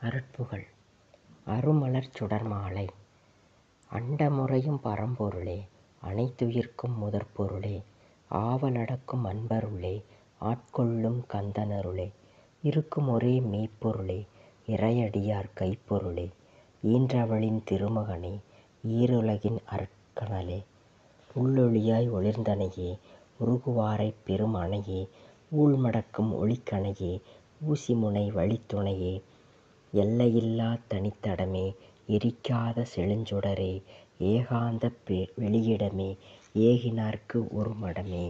அருட்புகழ். அருமலர்ச் சுடர்மாலை. அண்டமுறையும் பரம்பொருளே, அனைத்துயிர்க்கும் முதற்பொருளே, ஆவலடக்கும் அன்பருளே, ஆட்கொள்ளும் கந்தனருளே, இருக்கும் ஒரே மெய்ப்பொருளே, இறையடியார் கைப்பொருளே, ஈன்றவளின் திருமகனே, ஈருலகின் அருட்கனலே, உள்ளொளியாய் ஒளிர்ந்தனையே, உருகுவாரைப் பெரும் அணையே, ஊழ்மடக்கும் ஒளிக்கணையே, ஊசிமுனை வழித்துணையே, எல்லையில்லாத் தனித்தடமே, எரிக்காத செழுஞ்சுடரே, ஏகாந்த வெளியிடமே, ஏகினார்க்கு ஒருமடமே,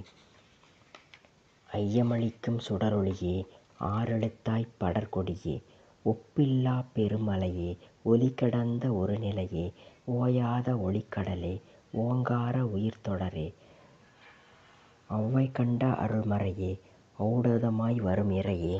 ஐயமளிக்கும் சுடரொளியே, ஆறெழுத்தாய்ப் படர்கொடியே, ஒப்பில்லாப் பெருமலையே, ஒலிகடந்த ஒருநிலையே, ஓயாத ஒளிக்கடலே, ஓங்கார உயிர்த்தொடரே, ஒளவைகண்ட அருள்மறையே, ஔடதமாய் வரும் இறையே,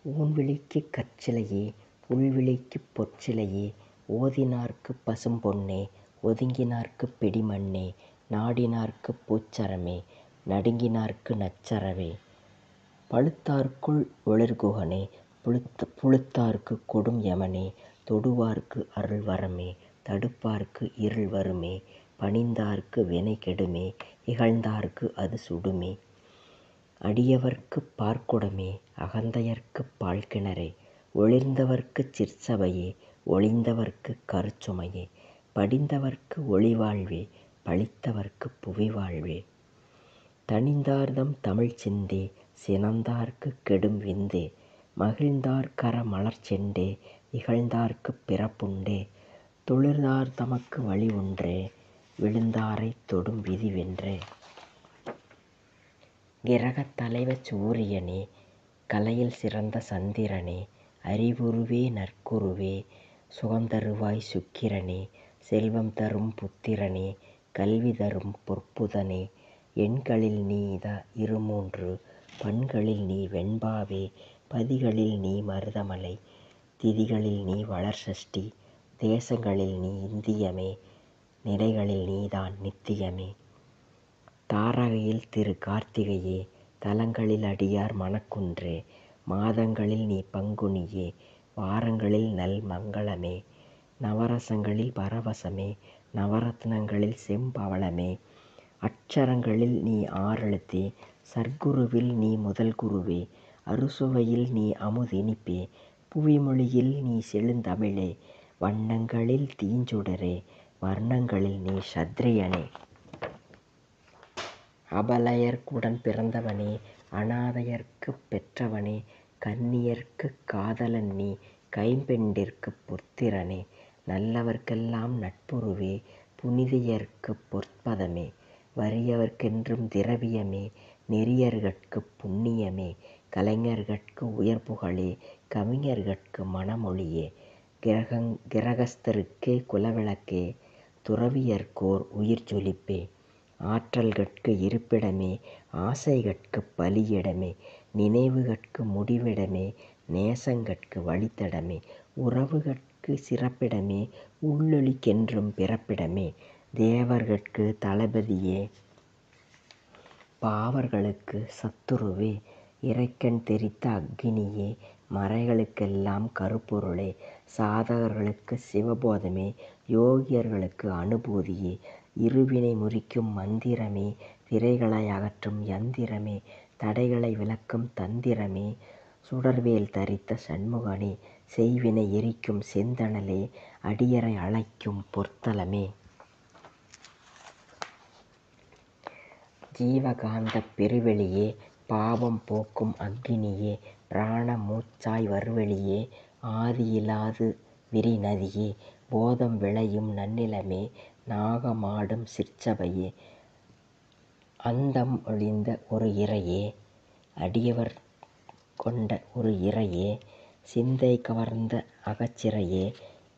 ஊன்விழிக்குக் கற்சிலையே, உள்விழிக்குப் பொற்சிலையே, ஓதினார்க்குப் பசும்பொன்னே, ஒதுங்கினார்க்குப் பிடிமண்ணே, நாடினார்க்குப் பூச்சரமே, நடுங்கினார்க்கு நச்சரவே, பழுத்தார்க்குள் ஒளிர்குகனே, புழுத்தார்க்குக் கொடும் யமனே, தொடுவார்க்கு அருள்வரமே, தடுப்பார்க்கு இருள் வருமே, பணிந்தார்க்கு வினை கெடுமே, இகழ்ந்தார்க்கு அது சுடுமே, அடியவர்க்குப் பார்க்குடமே, அகந்தையர்க்குப் பாழ்கிணறே, ஒளிர்ந்தவர்க்குச் சிற்சபையே, ஒழிந்தவர்க்குக் கருச்சுமையே, படிந்தவர்க்கு ஒளிவாழ்வே, பழித்தவர்க்குப் புவிவாழ்வே, தணிந்தார்தம் தமிழ்ச்சிந்தே, சினந்தார்க்குக் கெடும் விந்தே, மகிழ்ந்தார் கர மலர்ச்செண்டே, இகழ்ந்தார்க்குப் பிறப்புண்டே, தொழிந்தார் தமக்கு வழி ஒன்றே, விழுந்தாரைத் தொடும் விதி வென்றே, கிரகத் தலைவ சூரியனே, கலையில் சிறந்த சந்திரனே, அறிவுருவே நற்குருவே, சுகந்தருவாய் சுக்கிரனே, செல்வம் தரும் புத்திரனே, கல்வி தரும் பொற்புதனே, எண்களில் நீ இருமூன்று, பண்களில் நீ வெண்பாவே, பதிகளில் நீ மருதமலை, திதிகளில் நீ வளர்சஷ்டி, தேசங்களில் நீ இந்தியமே, நிலைகளில் நீதான் நித்தியமே, தாரகையில் திரு கார்த்திகையே, தலங்களில் அடியார் மனக்குன்றே, மாதங்களில் நீ பங்குனியே, வாரங்களில் நல் மங்களமே, நவரசங்களில் பரவசமே, நவரத்னங்களில் செம்பவளமே, அட்சரங்களில் நீ ஆறெழுத்தே, சற்குருவில் நீ முதல் குருவே, அறுசுவையில் நீ அமுதினிப்பே, புவிமொழியில் நீ செழுந்தமிழே, வண்ணங்களில் தீஞ்சுடரே, வர்ணங்களில் நீ சத்திரியனே, அபலையர்க்குடன் பிறந்தவனே, அநாதையர்க்குப் பெற்றவனே, கன்னியர்க்குக் காதலன் நீ, கைம்பெண்டிர்க்குப் புத்திரனே, நல்லவர்க்கெல்லாம் நட்புருவே, புனிதையர்க்குப் பொற்பதமே, வறியவர்க்கென்றும் திரவியமே, நெறியர்கட்குப் புண்ணியமே, கலைஞர்கட்கு உயர்புகழே, கவிஞர்கட்கு மணமொழியே, கிரகஸ்தருக்கே குலவிளக்கே, துறவியர்க்கோர் உயிர்ஜொலிப்பே, ஆற்றல்கட்கு இருப்பிடமே, ஆசைகட்குப் பலியிடமே, நினைவுகட்கு முடிவிடமே, நேசங்கட்கு வழித்தடமே, உறவுகட்கு சிறப்பிடமே, உள்ளொளிக்கென்றும் பிறப்பிடமே, தேவர்கட்கு தளபதியே, பாவர்களுக்கு சத்துருவே, இறைக்கண் தெரித்த அக்கினியே, மறைகளுக்கெல்லாம் கருப்பொருளே, சாதகர்களுக்கு சிவபோதமே, யோகியர்களுக்கு அனுபூதியே, இருவினை முறிக்கும் மந்திரமே, திரைகளை அகற்றும் யந்திரமே, தடைகளை விலக்கும் தந்திரமே, சுடர்வேல் தரித்த சண்முகனே, செய்வினை எரிக்கும் செந்தணலே, அடியரை அழைக்கும் பொற்தலமே, ஜீவகாந்தப் பெருவெளியே, பாவம் போக்கும் அக்கினியே, பிராண மூச்சாய் வருவெளியே, ஆதியிலாது விரிநதியே, போதம் விளையும் நன்னிலமே, நாகமாடும் சிற்சபையே, அந்தம் ஒழிந்த ஒரு இறையே, அடியவர் கொண்ட ஒரு இறையே, சிந்தை கவர்ந்த அகச்சிறையே,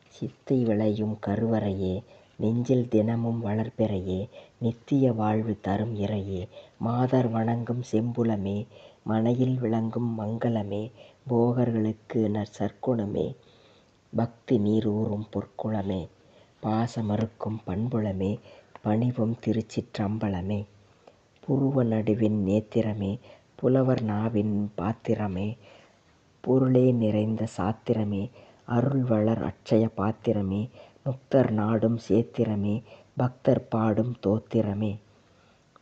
சித்தை விளையும் கருவறையே, நெஞ்சில் தினமும் வளர்பிறையே, நித்திய வாழ்வு தரும் இறையே, மாதர் வணங்கும் செம்புலமே, மனையில் விளங்கும் மங்களமே, போகர்களுக்கு சற்குணமே, பக்தி நீர் ஊறும் பொற்குளமே, பாசமறுக்கும் பண்புளமே, பணிவும் திருச்சிற்றம்பலமே, புருவ நடுவின் நேத்திரமே, புலவர் நாவின் பாத்திரமே, பொருளே நிறைந்த சாத்திரமே அருள்வளர் அட்சய பாத்திரமே முக்தர் நாடும் சேத்திரமே பக்தர் பாடும் தோத்திரமே.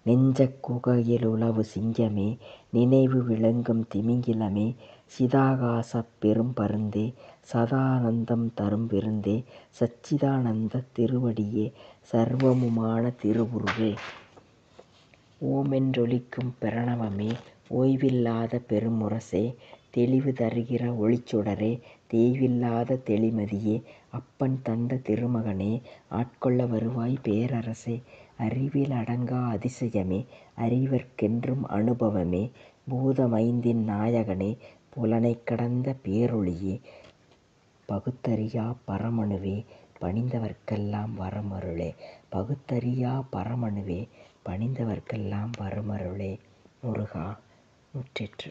நெஞ்சக் குகையிலுலவு சிங்கமே நினைவு விளங்கும் திமிங்கிலமே சிதாகாசப் பெரும் பருந்தே சதானந்தம் தரும் விருந்தே சச்சிதானந்தத் திருவடியே சர்வமுமான திருவுருவே. ஓமென்றொலிக்கும் பிரணவமே ஓய்வில்லாத பெருமுரசே தெளிவு தருகிற ஒளிச்சுடரே தேய்வில்லாத தெளிமதியே அப்பன் தந்த திருமகனே ஆட்கொள்ள வருவாய் பேரரசே. அறிவில் அடங்கா அதிசயமே அறிவர்க்கென்றும் அனுபவமே பூதமைந்தின் நாயகனே புலனைக் கடந்த பேரொளியே பகுத்தறியா பரமணுவே பணிந்தவர்க்கெல்லாம் வரமருளே. பகுத்தறியா பரமணுவே பணிந்தவர்க்கெல்லாம் வரமருளே. முருகா முற்றிற்று.